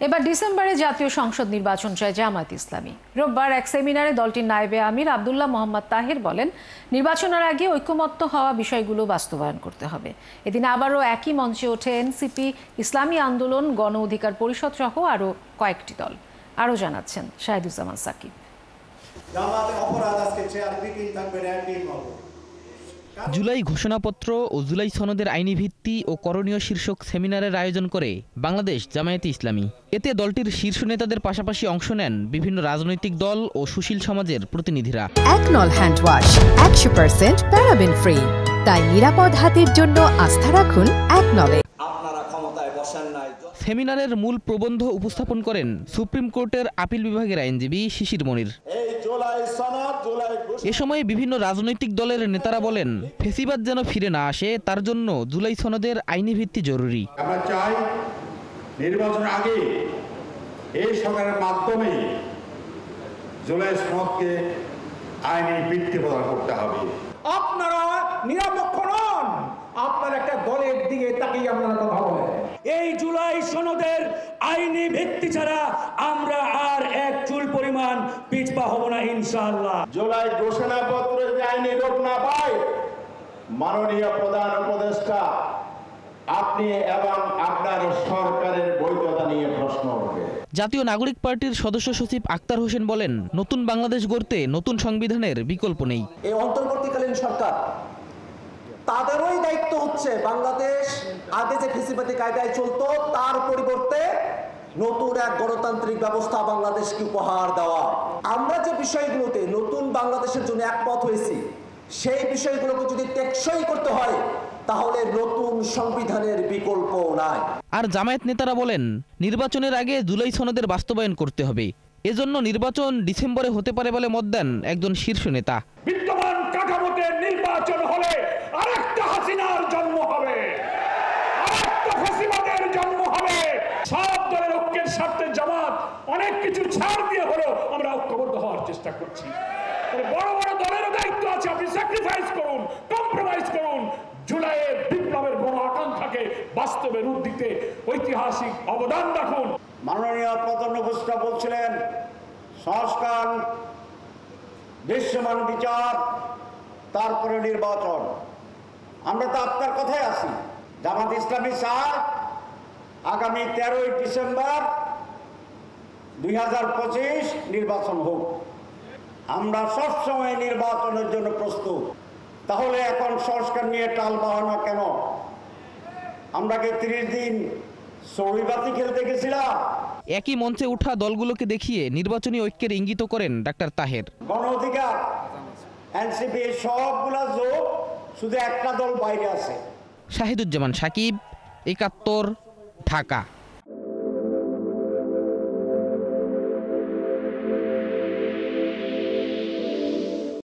এবার ডিসেম্বরে জাতীয় সংসদ নির্বাচন চায় জামায়াত ইসলামী। রোববার এক সেমিনারে দলটির নায়েবে আমির আব্দুল্লাহ মোহাম্মদ তাহের বলেন, নির্বাচনের আগে ঐক্যমত্য হওয়া বিষয়গুলো বাস্তবায়ন করতে হবে। এদিন আবারও একই মঞ্চে ওঠে এনসিপি, ইসলামী আন্দোলন, গণ অধিকার পরিষদ সহ আরও কয়েকটি দল। আরও জানাচ্ছেন শাহিদুজ্জামান সাকিব। জুলাই ঘোষণাপত্র ও জুলাই সনদের আইনি ভিত্তি ও করণীয় শীর্ষক সেমিনারের আয়োজন করে বাংলাদেশ জামায়াতে ইসলামী। এতে দলটির শীর্ষ নেতাদের পাশাপাশি অংশ নেন বিভিন্ন রাজনৈতিক দল ও সুশীল সমাজের প্রতিনিধিরা। একনল হ্যান্ড ওয়াশ 100% প্যারাবেন ফ্রি, তাই নিরাপদ হাতের জন্য আস্থা রাখুন একনলে। সেমিনারের মূল প্রবন্ধ উপস্থাপন করেন সুপ্রিম কোর্টের আপিল বিভাগের আইনজীবী শিশির মনির। এ সময় বিভিন্ন রাজনৈতিক দলের নেতারা বলেন, ফেসিবাদ যেন ফিরে না আসে তার জন্য জুলাই সনদের আইনি ভিত্তি জরুরি। আমরা চাই নির্বাচনের আগে এই সরকারের মাধ্যমে জুলাই সনদকে আইনি ভিত্তি প্রদান করতে হবে। আপনারা নিরপেক্ষ নন, আপনার একটা দলের দিকে তাকিয়ে আপনারা কথা বলেন। এই জুলাই সনদের আইনি ভিত্তি ছাড়া আমরা আর এক চুল পরিমাণ পিছপা হব না ইনশাআল্লাহ। জুলাই ঘোষণাপত্র যদি আইনি রূপ না পায়, মাননীয় প্রধান উপদেষ্টা আপনি এবং আপনার সরকারের বৈধতা নিয়ে প্রশ্ন উঠবে। জাতীয় নাগরিক পার্টির সদস্য সচিব আক্তার হোসেন বলেন, নতুন বাংলাদেশ গড়তে নতুন সংবিধানের বিকল্প নেই। এই অন্তর্বর্তীকালীন সরকার তাদেরই দায়িত্ব হচ্ছে বাংলাদেশ আগে যে ফেসিবাদী কায়দায় চলতো তার পরিবর্তে নতুন এক গণতান্ত্রিক ব্যবস্থা বাংলাদেশকে উপহার দেওয়া। আমরা যে বিষয়গুলোতে নতুন বাংলাদেশের জন্য একমত হয়েছি, সেই বিষয়গুলোকে যদি টেকসই করতে হয় তাহলে নতুন সংবিধানের বিকল্প নাই। আর জামায়াত নেতারা বলেন, নির্বাচনের আগে জুলাই সনদের বাস্তবায়ন করতে হবে। এজন্য নির্বাচন ডিসেম্বরে হতে পারে বলে মত দেন একজন শীর্ষ নেতা। বিদ্যমান কাঠামোতে নির্বাচন হলে আরেকটা হাসিনার জন্ম হবে, আরেকটা ফেসিবাদের জন্ম হবে। সব দলের ঐক্যের স্বার্থে জামাত অনেক কিছু ছাড় দিয়ে হলেও আমরা ঐক্যবদ্ধ হওয়ার চেষ্টা করছি। বড় বড় দলেরও দায়িত্ব আছে, আপনি স্যাক্রিফাইস করুন, কম্প্রোমাইজ করুন, জুলাইয়ের বিপ্লবের গণ আকাঙ্ক্ষাকে বাস্তবে রূপ দিতে ঐতিহাসিক অবদান রাখুন। মাননীয় প্রধান উপদেষ্টা বলছিলেন, সংস্কার, দৃশ্যমান বিচার, তারপরে নির্বাচন। আমরা তো আপনার কথাই আছি। জামাত ইসলামী চায় আগামী 13ই ডিসেম্বর 2025 নির্বাচন হোক। আমরা সবসময় নির্বাচনের জন্য প্রস্তুত। তাহলে এখন সংস্কার নিয়ে টাল বাহানা কেন? আমরা কি 30 দিন সৌরিবাতি খেলতে গেছিলাম? একই মঞ্চে ওঠা দলগুলোকে দেখিয়ে নির্বাচনী ঐক্যের ইঙ্গিত করেন ডাক্তার তাহের। গণ অধিকার, এনসিপি সবগুলা জোট, শুধু একটা দল বাইরে আছে। শাহিদুজ্জামান সাকিব, ৭১, ঢাকা।